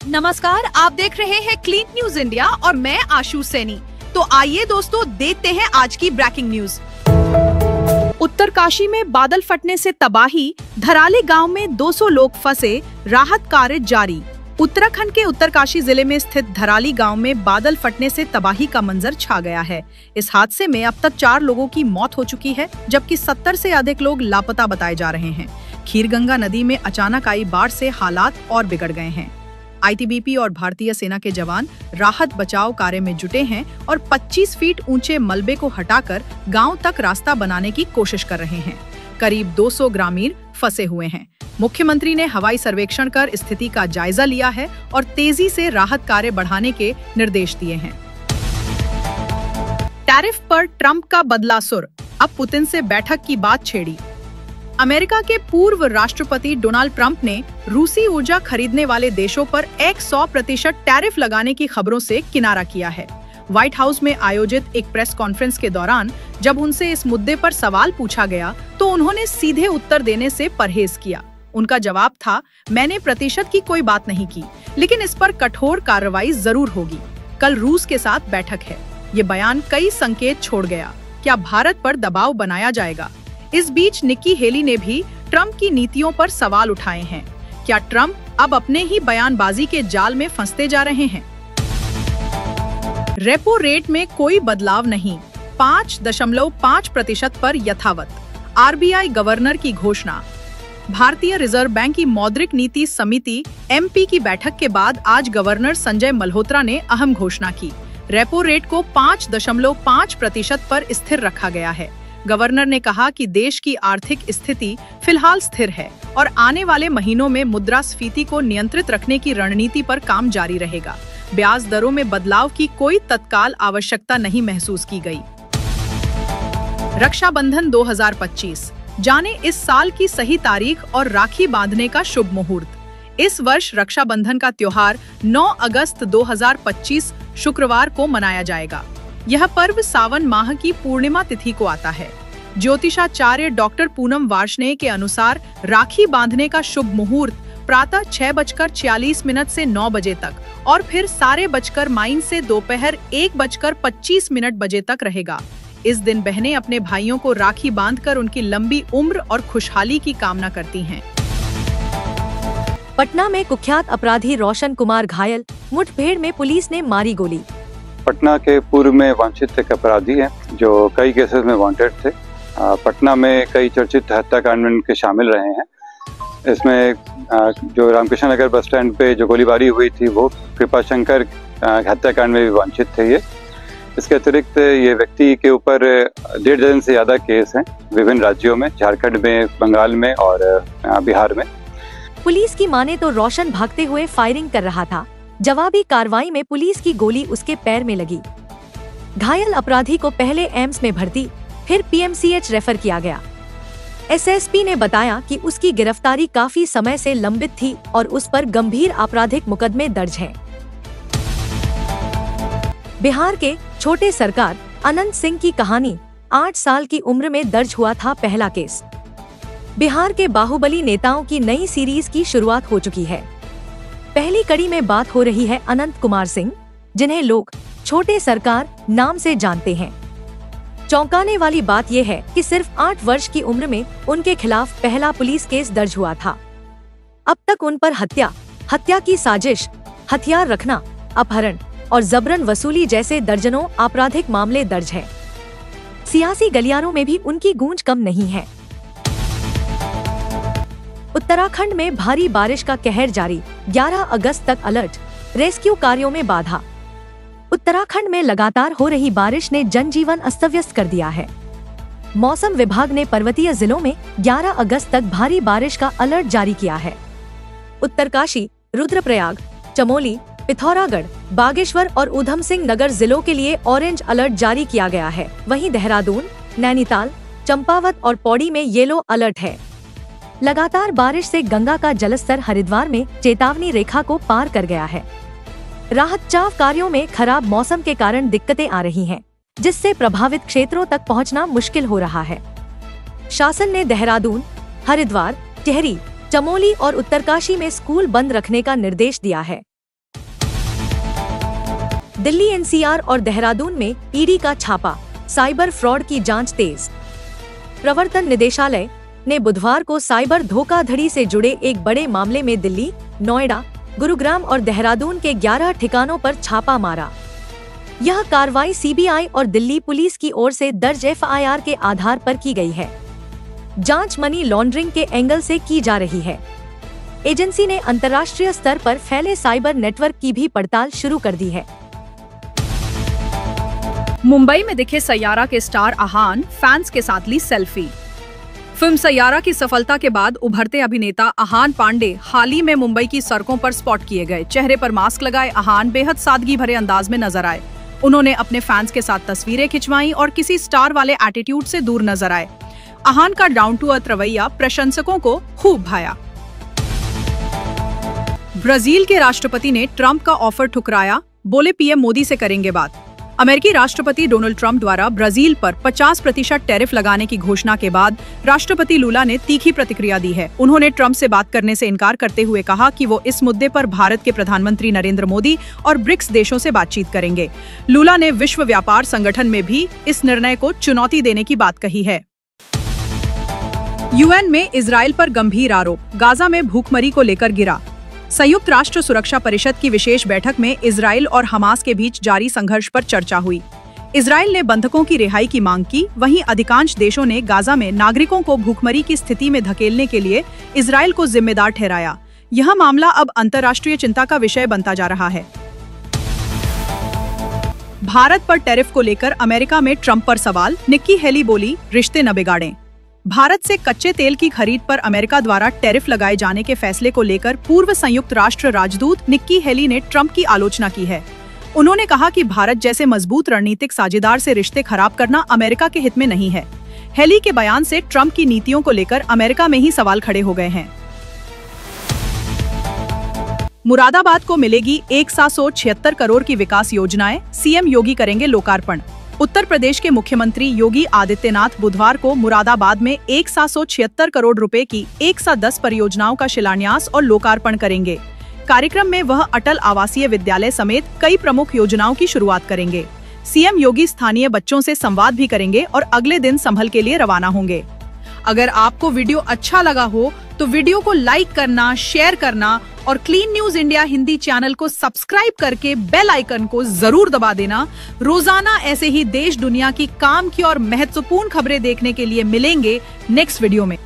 नमस्कार, आप देख रहे हैं क्लीन न्यूज इंडिया और मैं आशु सैनी। तो आइए दोस्तों, देखते हैं आज की ब्रेकिंग न्यूज। उत्तरकाशी में बादल फटने से तबाही, धराली गांव में 200 लोग फंसे, राहत कार्य जारी। उत्तराखंड के उत्तरकाशी जिले में स्थित धराली गांव में बादल फटने से तबाही का मंजर छा गया है। इस हादसे में अब तक 4 लोगों की मौत हो चुकी है, जबकि 70 से अधिक लोग लापता बताए जा रहे हैं। खीरगंगा नदी में अचानक आई बाढ़ से हालात और बिगड़ गए हैं। आईटीबीपी और भारतीय सेना के जवान राहत बचाव कार्य में जुटे हैं और 25 फीट ऊंचे मलबे को हटाकर गांव तक रास्ता बनाने की कोशिश कर रहे हैं। करीब 200 ग्रामीण फंसे हुए हैं। मुख्यमंत्री ने हवाई सर्वेक्षण कर स्थिति का जायजा लिया है और तेजी से राहत कार्य बढ़ाने के निर्देश दिए हैं। टैरिफ पर ट्रंप का बदला सुर, अब पुतिन से बैठक की बात छेड़ी। अमेरिका के पूर्व राष्ट्रपति डोनाल्ड ट्रंप ने रूसी ऊर्जा खरीदने वाले देशों पर 100% टैरिफ लगाने की खबरों से किनारा किया है। व्हाइट हाउस में आयोजित एक प्रेस कॉन्फ्रेंस के दौरान जब उनसे इस मुद्दे पर सवाल पूछा गया तो उन्होंने सीधे उत्तर देने से परहेज किया। उनका जवाब था, मैंने प्रतिशत की कोई बात नहीं की, लेकिन इस पर कठोर कार्रवाई जरूर होगी। कल रूस के साथ बैठक है। ये बयान कई संकेत छोड़ गया। क्या भारत पर दबाव बनाया जाएगा? इस बीच निक्की हेली ने भी ट्रंप की नीतियों पर सवाल उठाए हैं। क्या ट्रंप अब अपने ही बयानबाजी के जाल में फंसते जा रहे हैं? रेपो रेट में कोई बदलाव नहीं, 5.5% पर यथावत। आरबीआई गवर्नर की घोषणा। भारतीय रिजर्व बैंक की मौद्रिक नीति समिति एमपी की बैठक के बाद आज गवर्नर संजय मल्होत्रा ने अहम घोषणा की। रेपो रेट को 5.5% पर स्थिर रखा गया है। गवर्नर ने कहा कि देश की आर्थिक स्थिति फिलहाल स्थिर है और आने वाले महीनों में मुद्रास्फीति को नियंत्रित रखने की रणनीति पर काम जारी रहेगा। ब्याज दरों में बदलाव की कोई तत्काल आवश्यकता नहीं महसूस की गई। रक्षाबंधन 2025, जाने इस साल की सही तारीख और राखी बांधने का शुभ मुहूर्त। इस वर्ष रक्षाबंधन का त्योहार 9 अगस्त 2025 शुक्रवार को मनाया जाएगा। यह पर्व सावन माह की पूर्णिमा तिथि को आता है। ज्योतिषाचार्य डॉक्टर पूनम वार्ष्णेय के अनुसार राखी बांधने का शुभ मुहूर्त प्रातः 6:46 से 9 बजे तक और फिर 12:30 से दोपहर 1:25 बजे तक रहेगा। इस दिन बहनें अपने भाइयों को राखी बांधकर उनकी लंबी उम्र और खुशहाली की कामना करती हैं। पटना में कुख्यात अपराधी रोशन कुमार घायल, मुठभेड़ में पुलिस ने मारी गोली। पटना के पूर्व में वांछित एक अपराधी हैं जो कई केसेस में वांटेड थे। पटना में कई चर्चित हत्याकांड में उनके शामिल रहे हैं। इसमें जो रामकृष्ण नगर बस स्टैंड पे जो गोलीबारी हुई थी वो कृपाशंकर हत्याकांड में भी वांछित थे ये। इसके अतिरिक्त ये व्यक्ति के ऊपर 1.5 दर्जन से ज्यादा केस हैं विभिन्न राज्यों में, झारखंड में, बंगाल में और बिहार में। पुलिस की माने तो रोशन भागते हुए फायरिंग कर रहा था। जवाबी कार्रवाई में पुलिस की गोली उसके पैर में लगी। घायल अपराधी को पहले एम्स में भर्ती, फिर पीएमसीएच रेफर किया गया। एसएसपी ने बताया कि उसकी गिरफ्तारी काफी समय से लंबित थी और उस पर गंभीर आपराधिक मुकदमे दर्ज हैं। बिहार के छोटे सरकार अनंत सिंह की कहानी, 8 साल की उम्र में दर्ज हुआ था पहला केस। बिहार के बाहुबली नेताओं की नई सीरीज की शुरुआत हो चुकी है। पहली कड़ी में बात हो रही है अनंत कुमार सिंह, जिन्हें लोग छोटे सरकार नाम से जानते हैं। चौंकाने वाली बात यह है कि सिर्फ 8 वर्ष की उम्र में उनके खिलाफ पहला पुलिस केस दर्ज हुआ था। अब तक उन पर हत्या की साजिश, हथियार रखना, अपहरण और जबरन वसूली जैसे दर्जनों आपराधिक मामले दर्ज हैं। सियासी गलियारों में भी उनकी गूंज कम नहीं है। उत्तराखंड में भारी बारिश का कहर जारी, 11 अगस्त तक अलर्ट, रेस्क्यू कार्यों में बाधा। उत्तराखंड में लगातार हो रही बारिश ने जनजीवन अस्त व्यस्त कर दिया है। मौसम विभाग ने पर्वतीय जिलों में 11 अगस्त तक भारी बारिश का अलर्ट जारी किया है। उत्तरकाशी, रुद्रप्रयाग, चमोली, पिथौरागढ़, बागेश्वर और ऊधम सिंह नगर जिलों के लिए ऑरेंज अलर्ट जारी किया गया है। वहीं देहरादून, नैनीताल, चंपावत और पौड़ी में येलो अलर्ट है। लगातार बारिश से गंगा का जलस्तर हरिद्वार में चेतावनी रेखा को पार कर गया है। राहत बचाव कार्यों में खराब मौसम के कारण दिक्कतें आ रही हैं, जिससे प्रभावित क्षेत्रों तक पहुंचना मुश्किल हो रहा है। शासन ने देहरादून, हरिद्वार, टिहरी, चमोली और उत्तरकाशी में स्कूल बंद रखने का निर्देश दिया है। दिल्ली एनसीआर और देहरादून में ईडी का छापा, साइबर फ्रॉड की जांच तेज। प्रवर्तन निदेशालय ने बुधवार को साइबर धोखाधड़ी से जुड़े एक बड़े मामले में दिल्ली, नोएडा, गुरुग्राम और देहरादून के 11 ठिकानों पर छापा मारा। यह कार्रवाई सीबीआई और दिल्ली पुलिस की ओर से दर्ज एफआईआर के आधार पर की गई है। जांच मनी लॉन्ड्रिंग के एंगल से की जा रही है। एजेंसी ने अंतर्राष्ट्रीय स्तर पर फैले साइबर नेटवर्क की भी पड़ताल शुरू कर दी है। मुंबई में दिखे सैयारा के स्टार अहान, फैंस के साथ ली सेल्फी। फिल्म सैयारा की सफलता के बाद उभरते अभिनेता अहान पांडे हाल ही में मुंबई की सड़कों पर स्पॉट किए गए। चेहरे पर मास्क लगाए अहान बेहद सादगी भरे अंदाज में नजर आए। उन्होंने अपने फैंस के साथ तस्वीरें खिंचवाई और किसी स्टार वाले एटीट्यूड से दूर नजर आए। अहान का डाउन टू अर्थ रवैया प्रशंसकों को खूब भाया। ब्राजील के राष्ट्रपति ने ट्रंप का ऑफर ठुकराया, बोले पीएम मोदी से करेंगे बात। अमेरिकी राष्ट्रपति डोनाल्ड ट्रंप द्वारा ब्राजील पर 50% टैरिफ लगाने की घोषणा के बाद राष्ट्रपति लूला ने तीखी प्रतिक्रिया दी है। उन्होंने ट्रंप से बात करने से इनकार करते हुए कहा कि वो इस मुद्दे पर भारत के प्रधानमंत्री नरेंद्र मोदी और ब्रिक्स देशों से बातचीत करेंगे। लूला ने विश्व व्यापार संगठन में भी इस निर्णय को चुनौती देने की बात कही है। यूएन में इजराइल पर गंभीर आरोप, गाजा में भूखमरी को लेकर गिरा। संयुक्त राष्ट्र सुरक्षा परिषद की विशेष बैठक में इजराइल और हमास के बीच जारी संघर्ष पर चर्चा हुई। इजराइल ने बंधकों की रिहाई की मांग की, वहीं अधिकांश देशों ने गाजा में नागरिकों को भूखमरी की स्थिति में धकेलने के लिए इजराइल को जिम्मेदार ठहराया। यह मामला अब अंतर्राष्ट्रीय चिंता का विषय बनता जा रहा है। भारत पर टैरिफ को लेकर अमेरिका में ट्रंप पर सवाल, निक्की हेली बोली, रिश्ते न बिगाड़ें। भारत से कच्चे तेल की खरीद पर अमेरिका द्वारा टैरिफ लगाए जाने के फैसले को लेकर पूर्व संयुक्त राष्ट्र राजदूत निक्की हेली ने ट्रंप की आलोचना की है। उन्होंने कहा कि भारत जैसे मजबूत रणनीतिक साझेदार से रिश्ते खराब करना अमेरिका के हित में नहीं है। हेली के बयान से ट्रंप की नीतियों को लेकर अमेरिका में ही सवाल खड़े हो गए हैं। मुरादाबाद को मिलेगी 176 करोड़ की विकास योजनाएं, सीएम योगी करेंगे लोकार्पण। उत्तर प्रदेश के मुख्यमंत्री योगी आदित्यनाथ बुधवार को मुरादाबाद में 176 करोड़ रुपए की 110 परियोजनाओं का शिलान्यास और लोकार्पण करेंगे। कार्यक्रम में वह अटल आवासीय विद्यालय समेत कई प्रमुख योजनाओं की शुरुआत करेंगे। सीएम योगी स्थानीय बच्चों से संवाद भी करेंगे और अगले दिन संभल के लिए रवाना होंगे। अगर आपको वीडियो अच्छा लगा हो तो वीडियो को लाइक करना, शेयर करना और clean news India Hindi channel को सब्सक्राइब करके बेल आइकन को जरूर दबा देना। रोजाना ऐसे ही देश दुनिया की काम की और महत्वपूर्ण खबरें देखने के लिए मिलेंगे नेक्स्ट वीडियो में।